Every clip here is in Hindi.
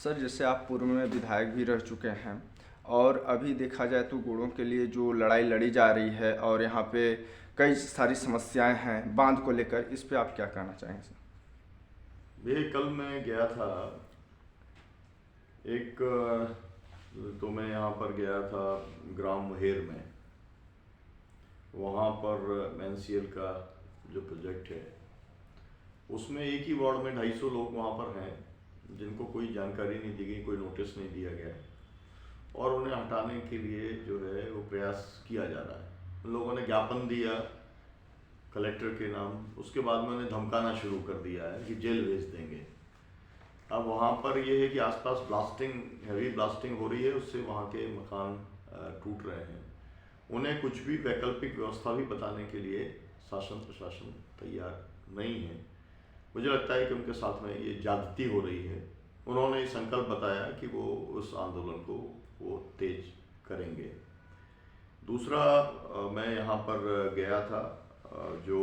सर, जैसे आप पूर्व में विधायक भी रह चुके हैं और अभी देखा जाए तो गुड़ों के लिए जो लड़ाई लड़ी जा रही है और यहाँ पे कई सारी समस्याएं हैं बांध को लेकर, इस पे आप क्या कहना चाहेंगे सर? ये कल मैं गया था एक तो मैं यहाँ पर गया था ग्राम मुहेर में। वहाँ पर एनसीएल का जो प्रोजेक्ट है उसमें एक ही वार्ड में 250 लोग वहाँ पर हैं जिनको कोई जानकारी नहीं दी गई, कोई नोटिस नहीं दिया गया और उन्हें हटाने के लिए जो है वो प्रयास किया जा रहा है। उन लोगों ने ज्ञापन दिया कलेक्टर के नाम, उसके बाद में उन्हें धमकाना शुरू कर दिया है कि जेल भेज देंगे। अब वहाँ पर ये है कि आसपास ब्लास्टिंग, हैवी ब्लास्टिंग हो रही है, उससे वहाँ के मकान टूट रहे हैं। उन्हें कुछ भी वैकल्पिक व्यवस्था भी बताने के लिए शासन प्रशासन तैयार नहीं है। मुझे लगता है कि उनके साथ में ये ज्यादती हो रही है। उन्होंने संकल्प बताया कि वो उस आंदोलन को वो तेज करेंगे। दूसरा, मैं यहाँ पर गया था जो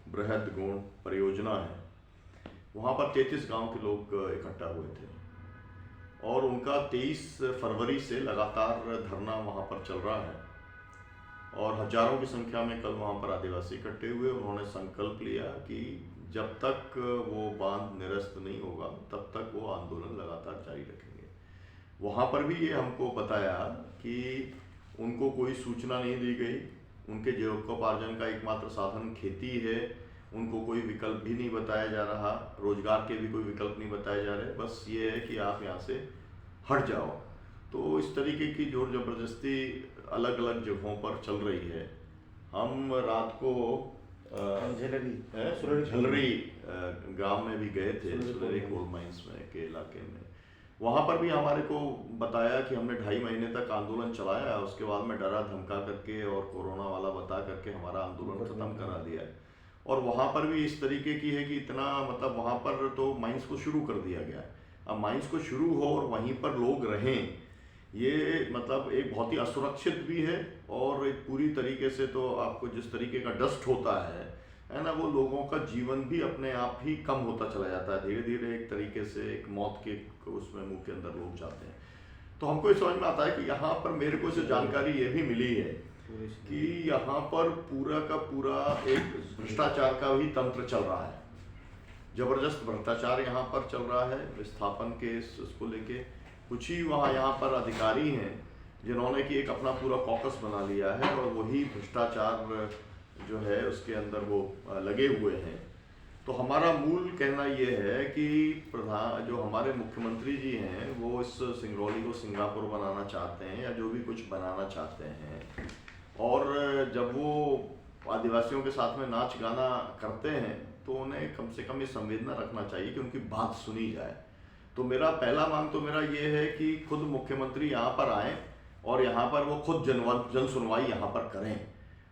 बृहद गोंड परियोजना है, वहाँ पर 33 गांव के लोग इकट्ठा हुए थे और उनका 23 फरवरी से लगातार धरना वहाँ पर चल रहा है और हजारों की संख्या में कल वहाँ पर आदिवासी इकट्ठे हुए। उन्होंने संकल्प लिया कि जब तक वो बांध निरस्त नहीं होगा तब तक वो आंदोलन लगातार जारी रखेंगे। वहाँ पर भी ये हमको बताया कि उनको कोई सूचना नहीं दी गई, उनके जीविकोपार्जन का एकमात्र साधन खेती है, उनको कोई विकल्प भी नहीं बताया जा रहा, रोजगार के भी कोई विकल्प नहीं बताए जा रहे, बस ये है कि आप यहाँ से हट जाओ। तो इस तरीके की जोर जबरदस्ती अलग अलग जगहों पर चल रही है। हम रात को झलरी गांव में भी गए थे, सुरेरी कोल माइंस में के इलाके में। वहाँ पर भी हमारे को बताया कि हमने 2.5 महीने तक आंदोलन चलाया, उसके बाद में डरा धमका करके और कोरोना वाला बता करके हमारा आंदोलन खत्म करा दिया है। और वहाँ पर भी इस तरीके की है कि इतना मतलब वहाँ पर तो माइंस को शुरू कर दिया गया है। अब माइंस को शुरू हो और वहीं पर लोग रहें, ये मतलब एक बहुत ही असुरक्षित भी है और एक पूरी तरीके से तो आपको जिस तरीके का डस्ट होता है ना, वो लोगों का जीवन भी अपने आप ही कम होता चला जाता है। धीरे धीरे एक तरीके से एक मौत के उसमें मुंह के अंदर लोग जाते हैं। तो हमको ये समझ में आता है कि यहाँ पर मेरे को जो जानकारी ये भी मिली है कि यहाँ पर पूरा का पूरा एक भ्रष्टाचार का भी तंत्र चल रहा है। जबरदस्त भ्रष्टाचार यहाँ पर चल रहा है विस्थापन के इसको लेके। कुछ ही वहाँ यहाँ पर अधिकारी हैं जिन्होंने कि एक अपना पूरा कॉकस बना लिया है और वही भ्रष्टाचार जो है उसके अंदर वो लगे हुए हैं। तो हमारा मूल कहना ये है कि प्रधान जो हमारे मुख्यमंत्री जी हैं वो इस सिंगरौली को सिंगापुर बनाना चाहते हैं या जो भी कुछ बनाना चाहते हैं, और जब वो आदिवासियों के साथ में नाच गाना करते हैं तो उन्हें कम से कम ये संवेदना रखना चाहिए कि उनकी बात सुनी जाए। तो मेरा पहला मांग तो मेरा ये है कि खुद मुख्यमंत्री यहाँ पर आएँ और यहाँ पर वो खुद जन सुनवाई यहाँ पर करें।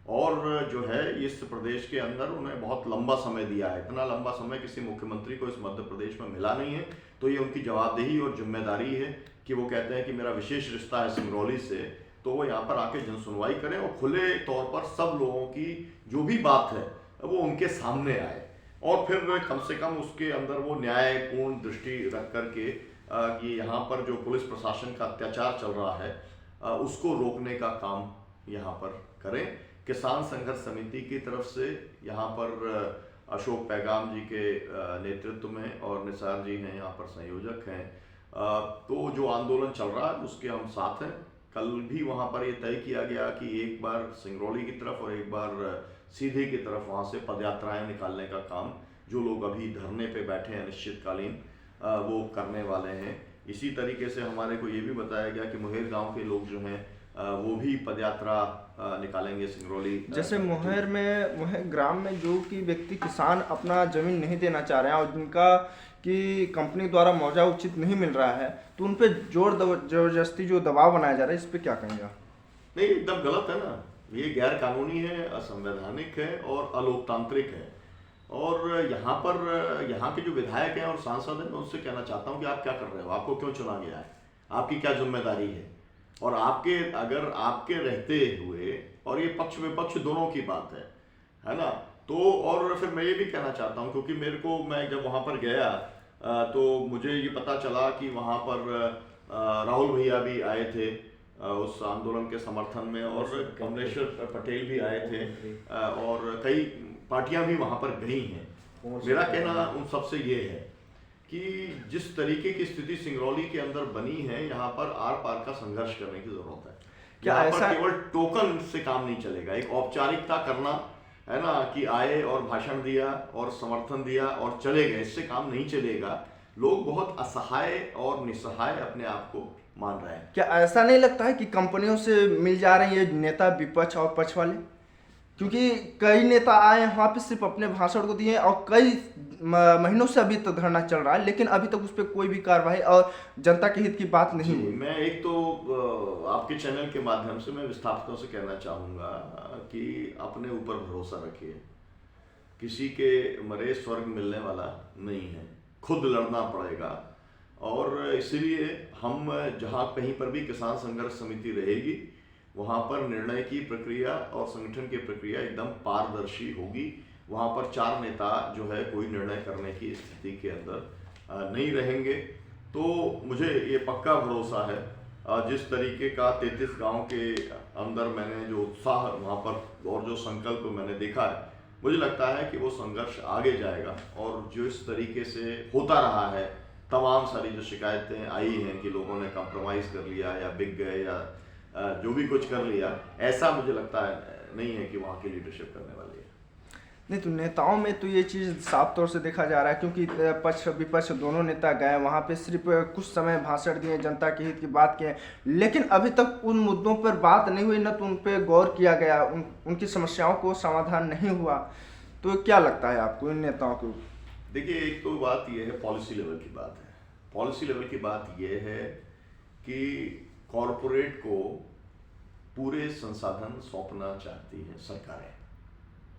और जो है इस प्रदेश के अंदर उन्हें बहुत लंबा समय दिया है, इतना लंबा समय किसी मुख्यमंत्री को इस मध्य प्रदेश में मिला नहीं है। तो ये उनकी जवाबदेही और जिम्मेदारी है कि वो कहते हैं कि मेरा विशेष रिश्ता है सिंगरौली से, तो वो यहाँ पर आके जन सुनवाई करें और खुले तौर पर सब लोगों की जो भी बात है वो उनके सामने आए और फिर कम से कम उसके अंदर वो न्यायपूर्ण दृष्टि रख करके कि यहाँ पर जो पुलिस प्रशासन का अत्याचार चल रहा है उसको रोकने का काम यहाँ पर करें। किसान संघर्ष समिति की तरफ से यहाँ पर अशोक पैगाम जी के नेतृत्व में और निसार जी हैं यहाँ पर संयोजक हैं, तो जो आंदोलन चल रहा है उसके हम साथ हैं। कल भी वहाँ पर ये तय किया गया कि एक बार सिंगरौली की तरफ और एक बार सीधे की तरफ वहाँ से पदयात्राएं निकालने का काम जो लोग अभी धरने पे बैठे हैं अनिश्चितकालीन वो करने वाले हैं। इसी तरीके से हमारे को ये भी बताया गया कि मुहेर गांव के लोग जो हैं वो भी पदयात्रा निकालेंगे सिंगरौली। जैसे मुहेर ग्राम में जो कि व्यक्ति किसान अपना जमीन नहीं देना चाह रहे हैं और जिनका कि कंपनी द्वारा मुआवजा उचित नहीं मिल रहा है, तो उन पे जबरदस्ती जो दबाव बनाया जा रहा है, इस पे क्या कहेंगे? नहीं, एकदम गलत है ना, ये गैर कानूनी है, असंवैधानिक है और अलोकतांत्रिक है। और यहाँ पर यहाँ के जो विधायक हैं और सांसद हैं, मैं उनसे कहना चाहता हूँ कि आप क्या कर रहे हो, आपको क्यों चुना गया है, आपकी क्या जिम्मेदारी है। और आपके अगर आपके रहते हुए, और ये पक्ष विपक्ष दोनों की बात है ना, तो और फिर मैं ये भी कहना चाहता हूँ क्योंकि मेरे को मैं जब वहाँ पर गया तो मुझे ये पता चला कि वहाँ पर राहुल भैया भी आए थे उस आंदोलन के समर्थन में, और कमलेश्वर पटेल भी आए थे, और कई पार्टियां भी वहाँ पर गई हैं। मेरा कहना उन सबसे ये है कि जिस तरीके की स्थिति सिंगरौली के अंदर बनी है, यहाँ पर आर पार का संघर्ष करने की जरूरत है। क्या यहाँ ऐसा पर केवल टोकन से काम नहीं चलेगा, एक औपचारिकता करना है ना, कि आए और भाषण दिया और समर्थन दिया और चले गए, इससे काम नहीं चलेगा। लोग बहुत असहाय और निस्सहाय अपने आप को मान रहे हैं। क्या ऐसा नहीं लगता है कि कंपनियों से मिल जा रहे हैं ये नेता, विपक्ष और पक्ष वाले? क्योंकि कई नेता आए वहाँ पे सिर्फ अपने भाषण को दिए और कई महीनों से अभी तक धरना चल रहा है, लेकिन अभी तक उस पर कोई भी कार्रवाई और जनता के हित की बात नहीं हुई। मैं एक तो आपके चैनल के माध्यम से मैं विस्थापितों से कहना चाहूँगा कि अपने ऊपर भरोसा रखिए। किसी के मरे स्वर्ग मिलने वाला नहीं है, खुद लड़ना पड़ेगा। और इसलिए हम जहाँ कहीं पर भी किसान संघर्ष समिति रहेगी, वहाँ पर निर्णय की प्रक्रिया और संगठन की प्रक्रिया एकदम पारदर्शी होगी। वहाँ पर 4 नेता जो है कोई निर्णय करने की स्थिति के अंदर नहीं रहेंगे। तो मुझे ये पक्का भरोसा है, जिस तरीके का 33 गांव के अंदर मैंने जो उत्साह वहाँ पर और जो संकल्प मैंने देखा है, मुझे लगता है कि वो संघर्ष आगे जाएगा। और जो इस तरीके से होता रहा है, तमाम सारी जो शिकायतें आई हैं कि लोगों ने कंप्रोमाइज़ कर लिया या बिक गए या जो भी कुछ कर लिया, ऐसा मुझे लगता है नहीं है कि वहाँ की लीडरशिप करने वाली है। नहीं, तो नेताओं में तो ये चीज़ साफ तौर से देखा जा रहा है, क्योंकि पक्ष विपक्ष दोनों नेता गए वहाँ पे, सिर्फ कुछ समय भाषण दिए, जनता के हित की बात किए, लेकिन अभी तक उन मुद्दों पर बात नहीं हुई, न तो उन पर गौर किया गया, उनकी समस्याओं को समाधान नहीं हुआ। तो क्या लगता है आपको इन नेताओं को? देखिए, एक तो बात यह है, पॉलिसी लेवल की बात है। पॉलिसी लेवल की बात यह है कि कॉरपोरेट को पूरे संसाधन सौंपना चाहती है सरकारें,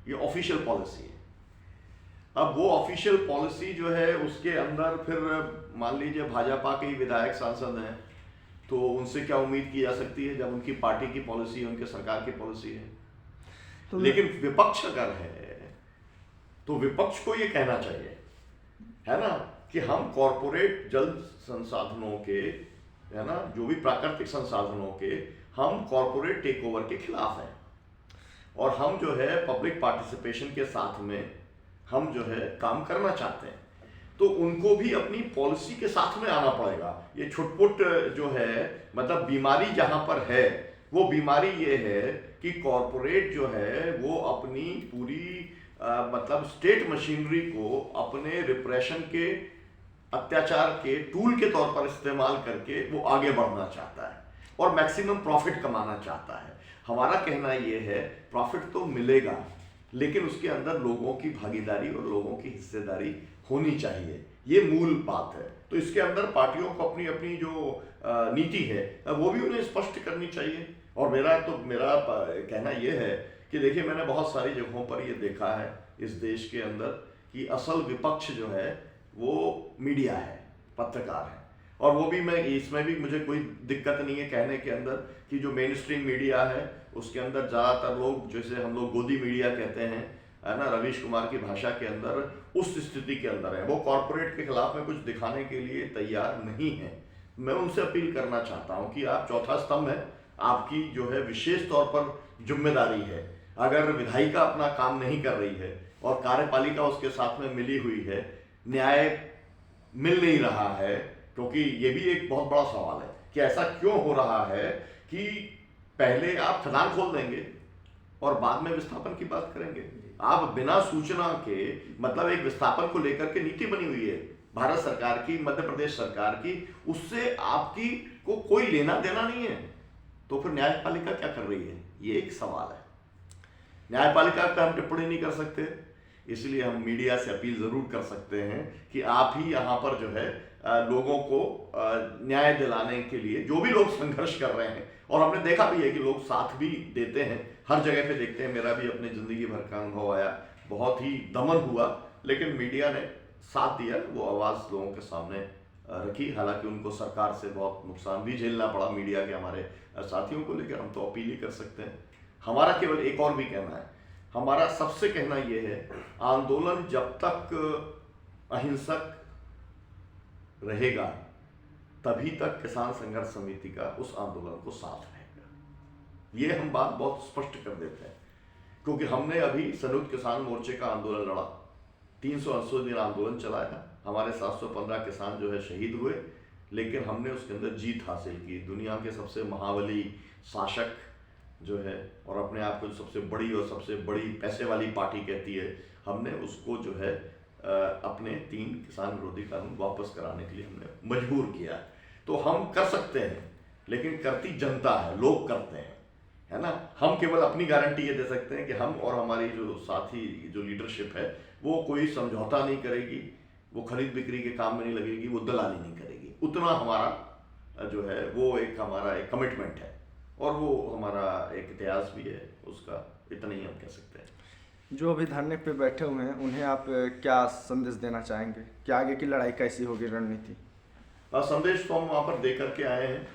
ये ऑफिशियल पॉलिसी है। अब वो ऑफिशियल पॉलिसी जो है उसके अंदर फिर मान लीजिए भाजपा के ही विधायक सांसद हैं, तो उनसे क्या उम्मीद की जा सकती है जब उनकी पार्टी की पॉलिसी है, उनके सरकार की पॉलिसी है। तो लेकिन विपक्ष अगर है तो विपक्ष को ये कहना चाहिए, है ना, कि हम कॉरपोरेट जल संसाधनों के, है ना, जो भी प्राकृतिक संसाधनों के, हम कॉरपोरेट टेक ओवर के खिलाफ हैं। और हम जो है पब्लिक पार्टिसिपेशन के साथ में हम जो है काम करना चाहते हैं। तो उनको भी अपनी पॉलिसी के साथ में आना पड़ेगा। ये छुटपुट जो है, मतलब बीमारी जहां पर है, वो बीमारी ये है कि कॉरपोरेट जो है वो अपनी पूरी मतलब स्टेट मशीनरी को अपने रिप्रेशन के, अत्याचार के टूल के तौर पर इस्तेमाल करके वो आगे बढ़ना चाहता है और मैक्सिमम प्रॉफिट कमाना चाहता है। हमारा कहना ये है, प्रॉफिट तो मिलेगा, लेकिन उसके अंदर लोगों की भागीदारी और लोगों की हिस्सेदारी होनी चाहिए, ये मूल बात है। तो इसके अंदर पार्टियों को अपनी अपनी जो नीति है वो भी उन्हें स्पष्ट करनी चाहिए। और मेरा कहना ये है कि देखिए, मैंने बहुत सारी जगहों पर ये देखा है इस देश के अंदर कि असल विपक्ष जो है वो मीडिया है, पत्रकार है। और वो भी मैं इसमें भी मुझे कोई दिक्कत नहीं है कहने के अंदर कि जो मेन स्ट्रीम मीडिया है उसके अंदर ज़्यादातर लोग, जैसे हम लोग गोदी मीडिया कहते हैं, है ना, रवीश कुमार की भाषा के अंदर, उस स्थिति के अंदर है। वो कॉरपोरेट के खिलाफ में कुछ दिखाने के लिए तैयार नहीं है। मैं उनसे अपील करना चाहता हूँ कि आप चौथा स्तंभ है, आपकी जो है विशेष तौर पर जिम्मेदारी है। अगर विधायिका अपना काम नहीं कर रही है और कार्यपालिका उसके साथ में मिली हुई है, न्याय मिल नहीं रहा है, क्योंकि ये भी एक बहुत बड़ा सवाल है कि ऐसा क्यों हो रहा है कि पहले आप खदान खोल देंगे और बाद में विस्थापन की बात करेंगे। आप बिना सूचना के, मतलब एक विस्थापन को लेकर के नीति बनी हुई है भारत सरकार की, मध्य प्रदेश सरकार की, उससे आपकी को कोई लेना देना नहीं है। तो फिर न्यायपालिका क्या कर रही है, ये एक सवाल है। न्यायपालिका पर हम टिप्पणी नहीं कर सकते, इसलिए हम मीडिया से अपील जरूर कर सकते हैं कि आप ही यहाँ पर जो है लोगों को न्याय दिलाने के लिए, जो भी लोग संघर्ष कर रहे हैं, और हमने देखा भी है कि लोग साथ भी देते हैं, हर जगह पे देखते हैं। मेरा भी अपने जिंदगी भर का अनुभव आया, बहुत ही दमन हुआ, लेकिन मीडिया ने साथ दिया, वो आवाज़ लोगों के सामने रखी। हालांकि उनको सरकार से बहुत नुकसान भी झेलना पड़ा मीडिया के हमारे साथियों को, लेकर हम तो अपील ही कर सकते हैं। हमारा केवल एक और भी कहना है, हमारा सबसे कहना यह है, आंदोलन जब तक अहिंसक रहेगा तभी तक किसान संघर्ष समिति का उस आंदोलन को साथ रहेगा। ये हम बात बहुत स्पष्ट कर देते हैं, क्योंकि हमने अभी संयुक्त किसान मोर्चे का आंदोलन लड़ा, 380 दिन आंदोलन चलाया, हमारे 715 किसान जो है शहीद हुए, लेकिन हमने उसके अंदर जीत हासिल की। दुनिया के सबसे महाबली शासक जो है और अपने आप को सबसे बड़ी और सबसे बड़ी पैसे वाली पार्टी कहती है, हमने उसको जो है अपने 3 किसान विरोधी कानून वापस कराने के लिए हमने मजबूर किया। तो हम कर सकते हैं, लेकिन करती जनता है, लोग करते हैं, है ना। हम केवल अपनी गारंटी ये दे सकते हैं कि हम और हमारी जो साथी जो लीडरशिप है वो कोई समझौता नहीं करेगी, वो खरीद बिक्री के काम में नहीं लगेगी, वो दलाली नहीं करेगी। उतना हमारा जो है वो हमारा एक कमिटमेंट है और वो हमारा एक इतिहास भी है उसका, इतना ही हम कह सकते हैं। जो अभी धरने पे बैठे हुए हैं उन्हें आप क्या संदेश देना चाहेंगे कि आगे की लड़ाई कैसी होगी, रणनीति? संदेश तो हम वहाँ पर दे करके आए हैं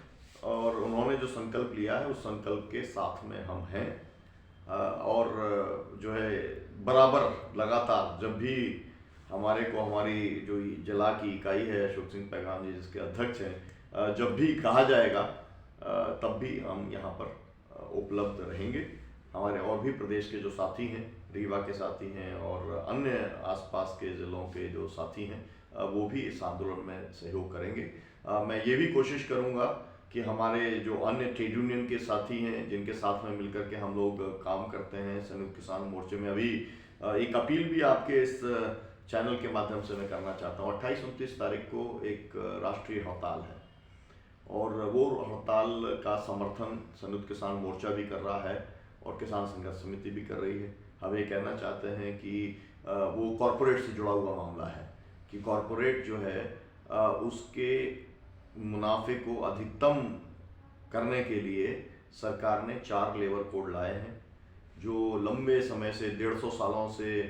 और उन्होंने जो संकल्प लिया है उस संकल्प के साथ में हम हैं। और जो है बराबर लगातार जब भी हमारे को हमारी जो जिला की इकाई है अशोक सिंह पैगाम जी जिसके अध्यक्ष हैं, जब भी कहा जाएगा तब भी हम यहाँ पर उपलब्ध रहेंगे। हमारे और भी प्रदेश के जो साथी हैं, रीवा के साथी हैं और अन्य आसपास के ज़िलों के जो साथी हैं वो भी इस आंदोलन में सहयोग करेंगे। मैं ये भी कोशिश करूँगा कि हमारे जो अन्य ट्रेड यूनियन के साथी हैं जिनके साथ में मिलकर के हम लोग काम करते हैं संयुक्त किसान मोर्चे में, अभी एक अपील भी आपके इस चैनल के माध्यम से मैं करना चाहता हूँ। 28-29 तारीख को एक राष्ट्रीय हड़ताल है और वो हड़ताल का समर्थन संयुक्त किसान मोर्चा भी कर रहा है और किसान संघर्ष समिति भी कर रही है। हम ये कहना चाहते हैं कि वो कॉरपोरेट से जुड़ा हुआ मामला है कि कॉरपोरेट जो है उसके मुनाफे को अधिकतम करने के लिए सरकार ने 4 लेबर कोड लाए हैं जो लंबे समय से 150 सालों से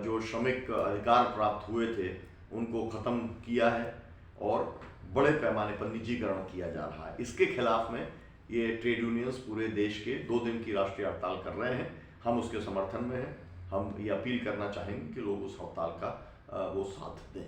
जो श्रमिक अधिकार प्राप्त हुए थे उनको ख़त्म किया है और बड़े पैमाने पर निजीकरण किया जा रहा है। इसके खिलाफ में ये ट्रेड यूनियंस पूरे देश के 2 दिन की राष्ट्रीय हड़ताल कर रहे हैं। हम उसके समर्थन में हैं। हम ये अपील करना चाहेंगे कि लोग उस हड़ताल का वो साथ दें।